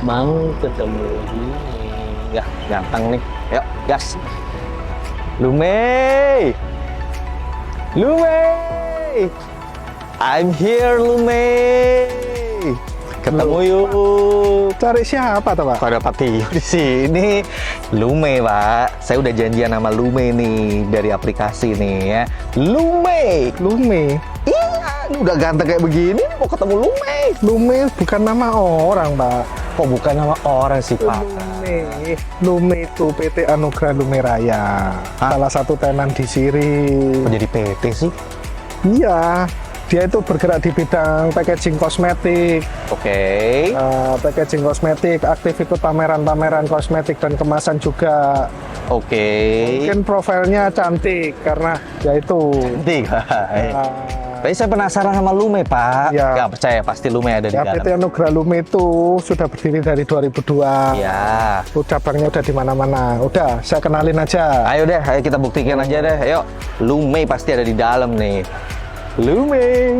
Mau ketemu ini. Ya, ganteng nih. Yuk, gas. Lumei. Lumei. I'm here, Lumei. Ketemu yuk. Cari siapa tuh, Pak? Kok ada Pak Tio di sini? Lumei, Pak. Saya udah janjian sama Lumei nih dari aplikasi nih ya. Lumei. Lume. Iya, ini udah ganteng kayak begini nih, mau ketemu Lumei. Lume bukan nama orang, Pak. Kok bukan nama orang sih, Pak? Lume. Lume itu PT Anugerah Lume Raya. Hah? Salah satu tenan di Siri. Kok jadi PT sih? Iya. Dia itu bergerak di bidang packaging kosmetik. Oke. Packaging kosmetik, aktif ikut pameran-pameran kosmetik dan kemasan juga. Oke. Mungkin profilnya cantik karena ya itu. Cantik. uh, Tapi saya penasaran sama Lumei, Pak. Ya. Nggak percaya, pasti Lumei ada di Ya, dalam. PT Anugerah Lume itu sudah berdiri dari 2002. Ya. Cabangnya udah di mana-mana. Udah, saya kenalin aja. Ayo deh, ayo kita buktikan aja deh. Yuk, Lumei pasti ada di dalam nih. Lumei.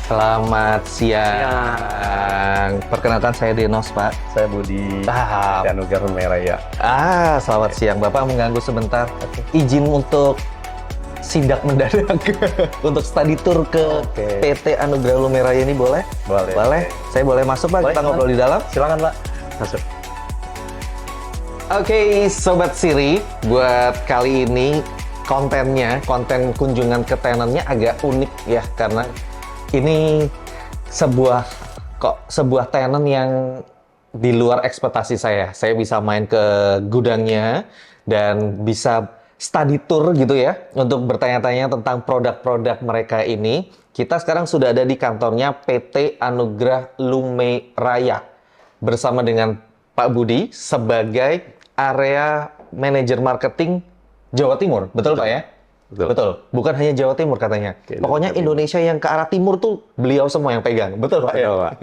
Selamat siang. Perkenalkan saya Denos, Pak. Saya Budi Ah, Anugerah Lume Raya. selamat siang. Bapak mengganggu sebentar. Izin untuk sidak mendadak untuk study tour ke Oke. PT Anugerah Lume Raya ini boleh? Boleh. Boleh. Saya boleh masuk, Pak? Boleh, Kita ngobrol di dalam. Silakan, Pak. Masuk. Oke, Sobat Siri, buat kali ini konten kunjungan ke tenannya agak unik ya, karena ini sebuah tenan yang di luar ekspektasi saya. Saya bisa main ke gudangnya dan bisa study tour gitu ya, untuk bertanya-tanya tentang produk-produk mereka ini. Kita sekarang sudah ada di kantornya PT Anugerah Lume Raya bersama dengan Pak Budi sebagai area manajer marketing Jawa Timur, betul Pak ya? Betul. Bukan hanya Jawa Timur katanya. Oke, Pokoknya Jawa Timur. Indonesia yang ke arah timur tuh beliau semua yang pegang, betul Pak? Iya, Pak.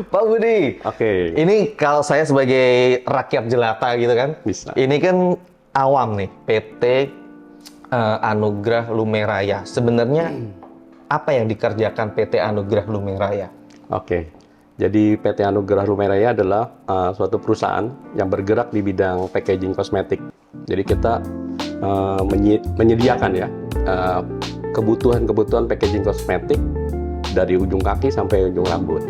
Pak Budi. Oke. Ini kalau saya sebagai rakyat jelata gitu kan, Bisa. ini kan awam nih, PT Anugerah Lume Raya. Sebenarnya apa yang dikerjakan PT Anugerah Lume Raya? Oke. Jadi PT Anugerah Lume Raya adalah suatu perusahaan yang bergerak di bidang packaging kosmetik. Jadi kita menyediakan ya kebutuhan-kebutuhan packaging kosmetik dari ujung kaki sampai ujung rambut.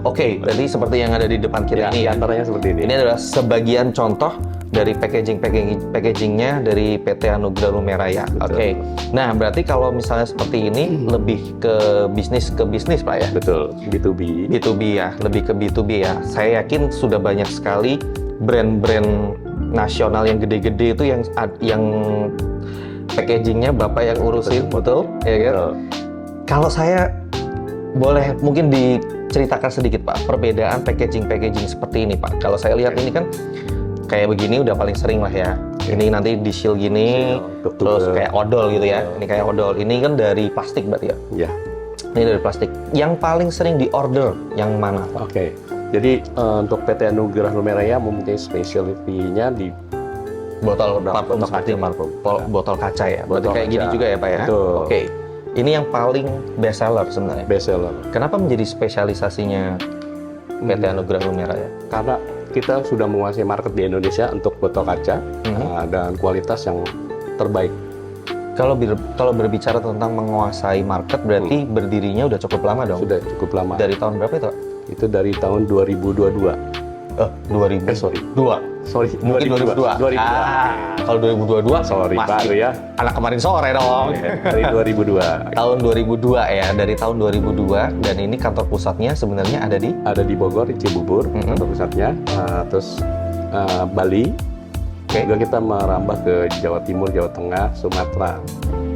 Oke. Berarti seperti yang ada di depan kita Ya, ini ya. antaranya seperti ini. Ini adalah sebagian contoh dari packagingnya dari PT Anugerah Lume Raya. Betul. Oke. Nah, berarti kalau misalnya seperti ini lebih ke bisnis Pak ya? Betul. B2B. B2B ya, lebih ke B2B ya. Saya yakin sudah banyak sekali brand-brand nasional yang gede-gede itu yang packagingnya Bapak yang urusin, betul? Ya kan? Betul. Kalau saya boleh mungkin diceritakan sedikit Pak, perbedaan packaging seperti ini Pak. Kalau saya lihat ini kan kayak begini udah paling sering lah ya. Ini nanti di seal gini, Seal, terus betul. kayak odol gitu ya. Ini kayak odol. Ini kan dari plastik berarti ya? Ya. Ini dari plastik. Yang paling sering di order yang mana Pak? Oke. Jadi untuk PT Anugerah Lume Raya mempunyai specialty-nya di Botol Botol parfum kaca, seperti ini. parfum. Botol kaca ya. Berarti Botol kayak gini kaca. juga ya Pak ya? Betul. Oke. Ini yang paling best seller sebenarnya. best seller. Kenapa menjadi spesialisasinya PT Anugerah Lume Raya? Karena kita sudah menguasai market di Indonesia untuk botol kaca dan kualitas yang terbaik. Kalau berbicara tentang menguasai market, berarti berdirinya udah cukup lama dong? Sudah cukup lama. Dari tahun berapa itu Pak? Itu dari tahun 2022. 2000. Sorry. Sorry, Mungkin 2002. 2002. Kalau 2022, Sorry, masih baru ya. anak kemarin sore dong. Dari 2002. Tahun 2002 ya, dari tahun 2002, dan ini kantor pusatnya sebenarnya ada di Ada di Bogor, di Cibubur, kantor pusatnya. Terus Bali. Oke. Juga kita merambah ke Jawa Timur, Jawa Tengah, Sumatera,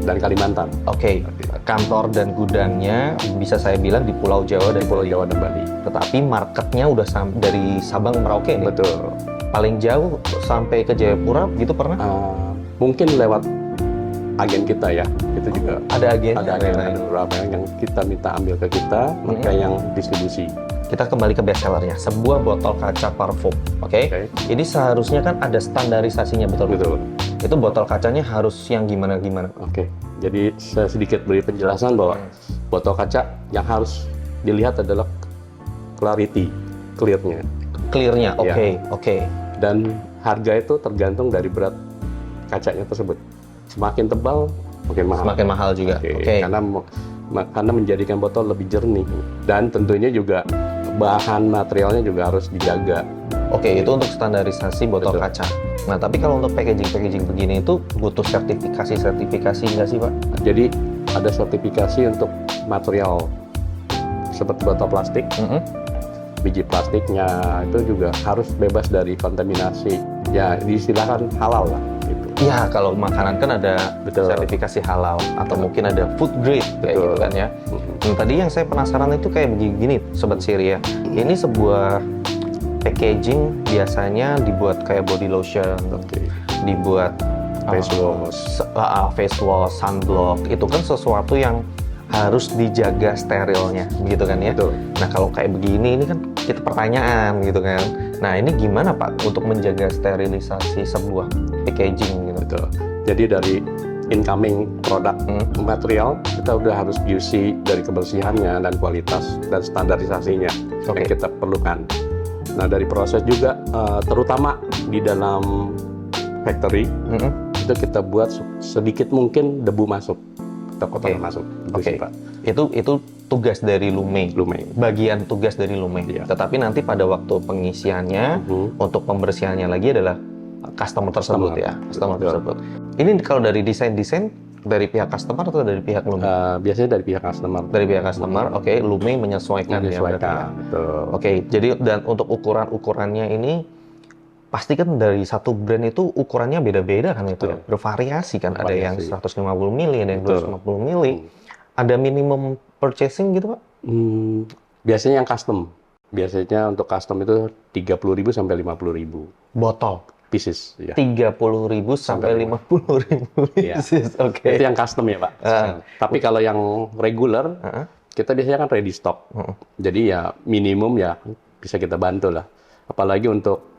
dan Kalimantan. Oke, kantor dan gudangnya bisa saya bilang di Pulau Jawa dan Pulau Jawa dan Bali. Tetapi marketnya udah dari Sabang Merauke nih. Betul. Paling jauh sampai ke Jayapura gitu pernah? Mungkin lewat agen kita ya, itu juga Ada agennya? ada beberapa yang kita minta ambil ke kita, mereka yang distribusi. kita kembali ke best sellernya, sebuah botol kaca parfum, oke? Oke. Ini seharusnya kan ada standarisasinya, betul? Betul. Itu botol kacanya harus yang gimana-gimana? Oke. Jadi saya sedikit beri penjelasan bahwa botol kaca yang harus dilihat adalah clarity, clearnya. Clearnya, oke, Ya. oke. Dan harga itu tergantung dari berat kacanya tersebut. Semakin tebal, makin mahal. Semakin mahal juga, oke. Karena menjadikan botol lebih jernih. Dan tentunya juga bahan materialnya juga harus dijaga. Oke, itu untuk standarisasi botol Betul. kaca. Nah, tapi kalau untuk packaging begini itu butuh sertifikasi nggak sih, Pak? Jadi ada sertifikasi untuk material seperti botol plastik, biji plastiknya itu juga harus bebas dari kontaminasi. Ya, diistilahkan halal lah. Gitu. Iya, kalau makanan kan ada Betul. sertifikasi halal atau mungkin ada food grade kayak Betul. gitu kan ya. Nah, tadi yang saya penasaran itu kayak begini, Sobat Siri ya. Ini sebuah packaging biasanya dibuat kayak body lotion, Oke. dibuat Face wash. face wash, sunblock. Itu kan sesuatu yang harus dijaga sterilnya, begitu kan ya. Betul. Nah, kalau kayak begini ini kan kita pertanyaan gitu kan. Nah, ini gimana Pak untuk menjaga sterilisasi sebuah packaging gitu? Betul. Jadi dari incoming produk material kita udah harus QC dari kebersihannya dan kualitas dan standarisasinya Oke. yang kita perlukan. Nah, dari proses juga terutama di dalam factory itu kita buat sedikit mungkin debu masuk atau kotoran masuk. Gitu Oke. sih, Pak. Itu tugas dari Lumei. Lumei. Bagian tugas dari Lumei. Iya. Tetapi nanti pada waktu pengisiannya untuk pembersihannya lagi adalah customer tersebut ya, customer Betul. tersebut. Ini kalau dari desain dari pihak customer atau dari pihak Lumei? Biasanya dari pihak customer. Dari pihak customer, oke, Lumei menyesuaikan ya berarti ya. Betul. Oke, jadi dan untuk ukurannya ini pasti kan dari satu brand itu ukurannya beda-beda kan itu ya, Betul. bervariasi kan, ada yang Bervariasi. 150 mili, ada yang Betul. 250 mili. Ada minimum purchasing gitu Pak? Biasanya yang custom. Biasanya untuk custom itu 30.000 sampai 50.000 Botol pieces. Ya. 30.000 sampai 50.000 Iya. pieces. Oke. Itu yang custom ya, Pak. Tapi kalau yang regular, kita biasanya kan ready stock. Jadi ya minimum ya bisa kita bantu lah. Apalagi untuk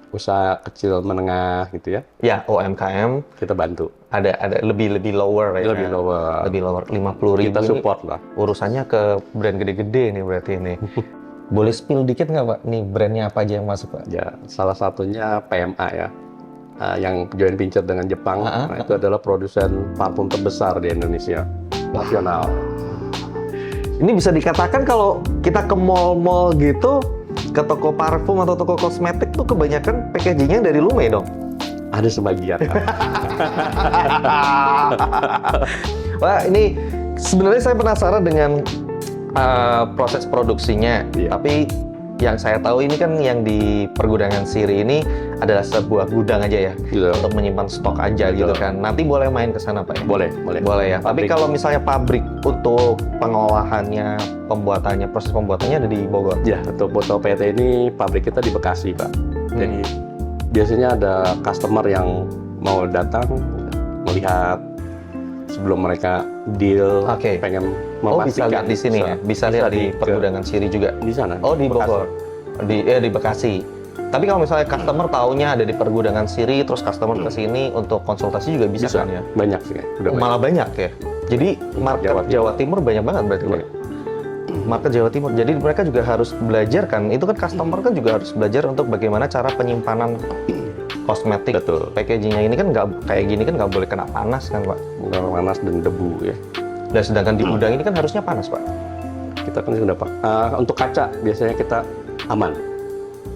usaha kecil menengah gitu ya, Ya, UMKM kita bantu. ada lebih lower ya. Lebih lower. Lebih lower 50.000. Kita support lah. Urusannya ke brand gede-gede nih berarti ini. Boleh spill dikit nggak Pak? Nih brandnya apa aja yang masuk Pak? Ya, salah satunya PMA ya. Yang joint venture dengan Jepang. Nah, itu adalah produsen parfum terbesar di Indonesia. Nasional. Ini bisa dikatakan kalau kita ke mall-mall gitu, ke toko parfum atau toko kosmetik tuh kebanyakan packagingnya dari Lumei dong. Ada sebagian. Wah, ini sebenarnya saya penasaran dengan proses produksinya. Iya. Tapi yang saya tahu ini kan yang di pergudangan Siri ini adalah sebuah gudang aja ya, Gitu. untuk menyimpan stok aja gitu Betul. kan. Nanti boleh main ke sana Pak ya? Boleh, boleh. Boleh ya. Tapi Pabrik. kalau misalnya pabrik untuk pengolahannya, pembuatannya, proses pembuatannya ada di Bogor. Ya, untuk botol PET ini pabrik kita di Bekasi, Pak. Jadi biasanya ada customer yang mau datang melihat sebelum mereka deal, Oke. pengen Oh, bisa memastikan. lihat di sini ya? Bisa lihat di pergudangan Siri juga? Di sana. Oh, di Bekasi. Bogor. Di Bekasi. Tapi kalau misalnya customer taunya ada di pergudangan Siri, terus customer ke sini untuk konsultasi juga bisa, Bisa, kan ya? banyak sih. Udah banyak. Malah banyak ya? Jadi market Jawa Timur banyak banget berarti Pak? Market Jawa Timur. Jadi mereka juga harus belajar kan? Itu kan customer kan juga harus belajar untuk bagaimana cara penyimpanan kosmetik. Betul. Packagingnya ini kan nggak kayak gini kan nggak boleh kena panas kan Pak? Bukan panas dan debu ya. Dan sedangkan di gudang ini kan harusnya panas Pak? Kita kan sudah Pak. Untuk kaca biasanya kita aman.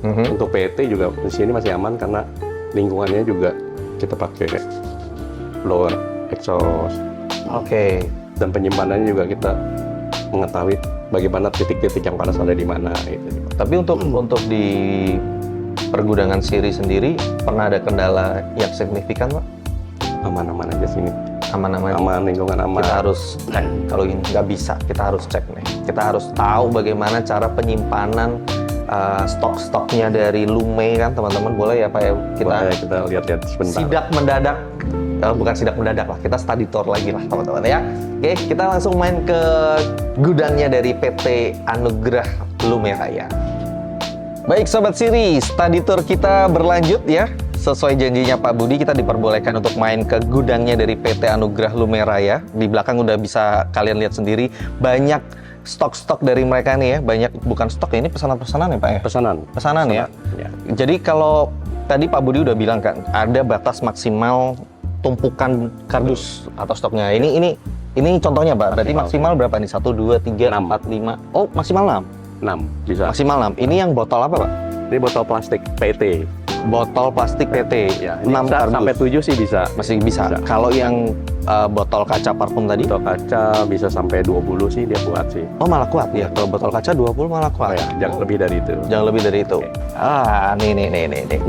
Untuk PET juga di sini masih aman karena lingkungannya juga kita pakai blower exhaust. Oke. Dan penyimpanannya juga kita mengetahui bagaimana titik-titik yang panas ada di mana gitu. Tapi untuk di pergudangan Siri sendiri pernah ada kendala yang signifikan Pak? Aman-aman aja sini. Aman-aman. Aman, lingkungan aman. Kita harus cek kalau ini nggak bisa, kita harus cek nih. Kita harus tahu bagaimana cara penyimpanan stok-stoknya dari Lumei kan teman-teman. Boleh ya Pak ya kita lihat-lihat sebentar. sidak mendadak, bukan sidak mendadak lah, kita study tour lagi lah teman-teman ya. Oke, kita langsung main ke gudangnya dari PT Anugerah Lumeraya. Baik Sobat Siri, study tour kita berlanjut ya. Sesuai janjinya Pak Budi, kita diperbolehkan untuk main ke gudangnya dari PT Anugrah Lumeraya. Di belakang udah bisa kalian lihat sendiri, banyak stok-stok dari mereka nih ya. Banyak, bukan stok ya, ini pesanan-pesanan ya Pak ya? Pesanan ya? Ya. Jadi kalau tadi Pak Budi udah bilang kan, ada batas maksimal tumpukan kardus atau stoknya. Ini contohnya Pak, berarti maksimal berapa nih? 1, 2, 3, 4, 5. Oh, maksimal 6? 6, bisa. Maksimal 6. Ini yang botol apa Pak? Ini botol plastik PT. Botol plastik PT, Ya, 6 bisa, kardus. sampai 7 sih bisa. Masih bisa. Kalau yang botol kaca parfum tadi? Botol kaca bisa sampai 20 sih dia kuat sih. Oh malah kuat ya, kalau botol kaca 20 malah kuat. Ya, jangan lebih dari itu. Jangan lebih dari itu. Nih.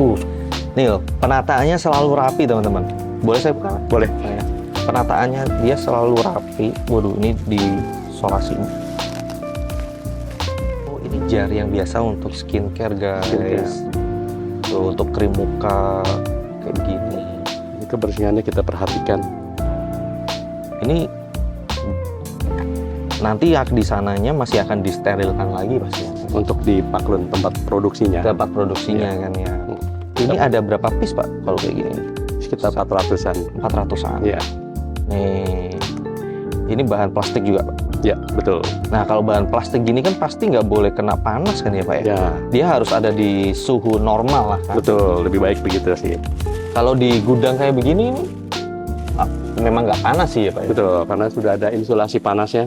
Nih loh, penataannya selalu rapi teman-teman. Boleh saya buka? Boleh. Penataannya dia selalu rapi. Waduh, ini disolasi. Oh, ini jar yang biasa untuk skincare guys. Tuh, untuk krim muka kayak gini. Ini kebersihannya kita perhatikan. Ini nanti di sananya masih akan disterilkan lagi pasti. Untuk di Paklun tempat produksinya. Tempat produksinya kan ya. Ini ada berapa piece Pak kalau kayak gini? Sekitar 400-an. 400-an. Ya. Nih, ini bahan plastik juga Pak. Ya, betul. Nah kalau bahan plastik gini kan pasti nggak boleh kena panas kan ya Pak ya? Ya, Dia harus ada di suhu normal lah kan? betul. Lebih baik begitu sih. Kalau di gudang kayak begini ini memang nggak panas sih ya Pak ya? Betul, karena sudah ada insulasi panasnya.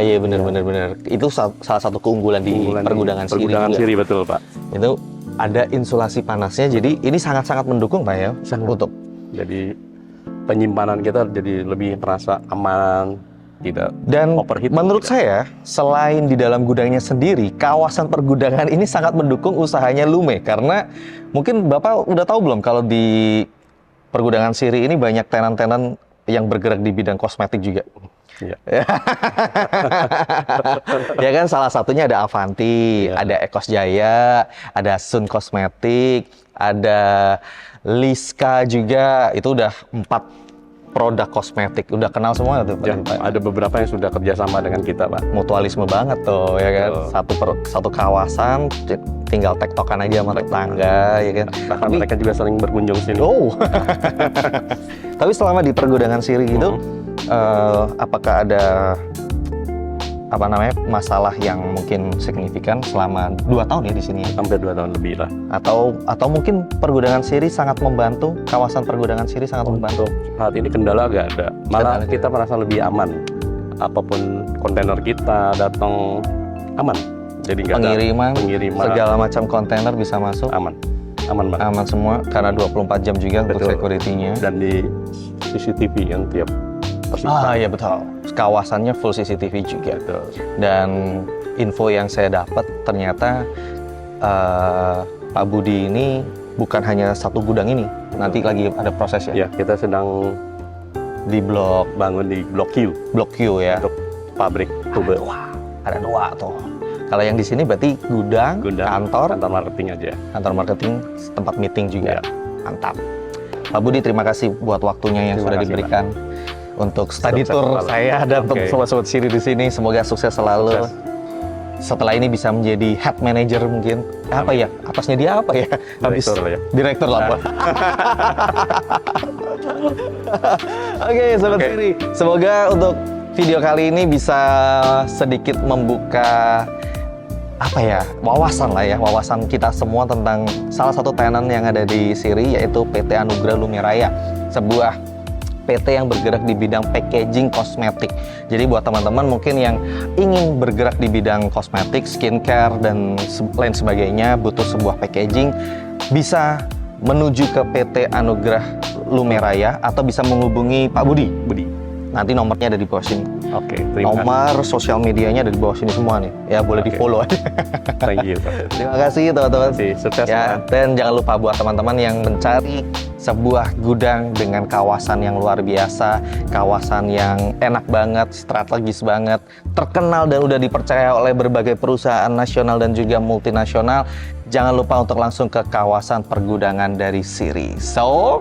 Iya benar. Itu salah satu keunggulan di pergudangan Siri Pergudangan juga. Siri, betul Pak. Itu ada insulasi panasnya, jadi ini sangat-sangat mendukung Pak ya? Sangat. Untuk Jadi penyimpanan kita jadi lebih merasa aman, tidak dan overheat. menurut saya, selain di dalam gudangnya sendiri, kawasan pergudangan ini sangat mendukung usahanya Lume. Karena mungkin Bapak udah tahu belum kalau di pergudangan Siri ini banyak tenan-tenan yang bergerak di bidang kosmetik juga. Iya. Ya kan, salah satunya ada Avanti, Iya. ada Ekos Jaya, ada Sun Kosmetik, ada Liska juga. Itu udah 4 produk kosmetik, udah kenal semua tuh Ya, Pak. ada beberapa yang sudah kerjasama dengan kita Pak. Mutualisme banget tuh ya kan. Satu kawasan tinggal tektokan aja sama tetangga ya kan. Bahkan mereka juga sering berkunjung sini. Oh. Tapi selama di pergudangan Siri itu apakah ada masalah yang mungkin signifikan selama 2 tahun ya di sini? Hampir 2 tahun lebih lah. Atau mungkin pergudangan Siri sangat membantu, kawasan pergudangan Siri sangat membantu. Saat ini kendala nggak ada. Malah Kendala kita merasa lebih aman. Apapun kontainer kita datang aman. Jadi nggak ada Pengiriman, pengiriman segala macam kontainer bisa masuk. aman banget. Aman semua karena 24 jam juga untuk Betul. security-nya. Dan di CCTV yang tiap persisaan. Iya betul. Kawasannya full CCTV juga. Dan info yang saya dapat ternyata Pak Budi ini bukan hanya satu gudang ini. Nanti lagi ada proses ya. Ya, kita sedang Di bangun di Blok Q Blok Q ya. untuk pabrik tube. Ada 2 tuh. Kalau yang di sini berarti gudang, kantor marketing aja. kantor marketing, tempat meeting juga. Ya. Mantap. Pak Budi, terima kasih buat waktunya yang Terima sudah kasih, diberikan untuk study Sukses tour selalu. saya dan untuk Oke. sobat-sobat Siri di sini. Semoga sukses selalu. Sukses. Setelah ini bisa menjadi head manager mungkin. Apa ya? Atasnya dia apa ya? Direktur lah ya. Direktur lah, Pak. Oke, sobat Oke. Siri. Semoga untuk video kali ini bisa sedikit membuka wawasan kita semua tentang salah satu tenan yang ada di Siri, yaitu PT Anugrah Lumeraya, sebuah PT yang bergerak di bidang packaging kosmetik. Jadi buat teman-teman mungkin yang ingin bergerak di bidang kosmetik, skincare, dan lain sebagainya, butuh sebuah packaging, bisa menuju ke PT Anugrah Lumeraya atau bisa menghubungi Pak Budi. Nanti nomornya ada di bawah sini. Oke, terima kasih. Nomor sosial medianya ada di bawah sini semua nih. Ya, boleh Oke. di-follow aja. Thank you, Pak. Terima kasih teman-teman. Sukses, Ya, Pak. dan jangan lupa buat teman-teman yang mencari sebuah gudang dengan kawasan yang luar biasa, kawasan yang enak banget, strategis banget, terkenal dan udah dipercaya oleh berbagai perusahaan nasional dan juga multinasional. Jangan lupa untuk langsung ke kawasan pergudangan dari Siri. So,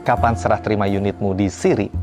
kapan serah terima unitmu di Siri?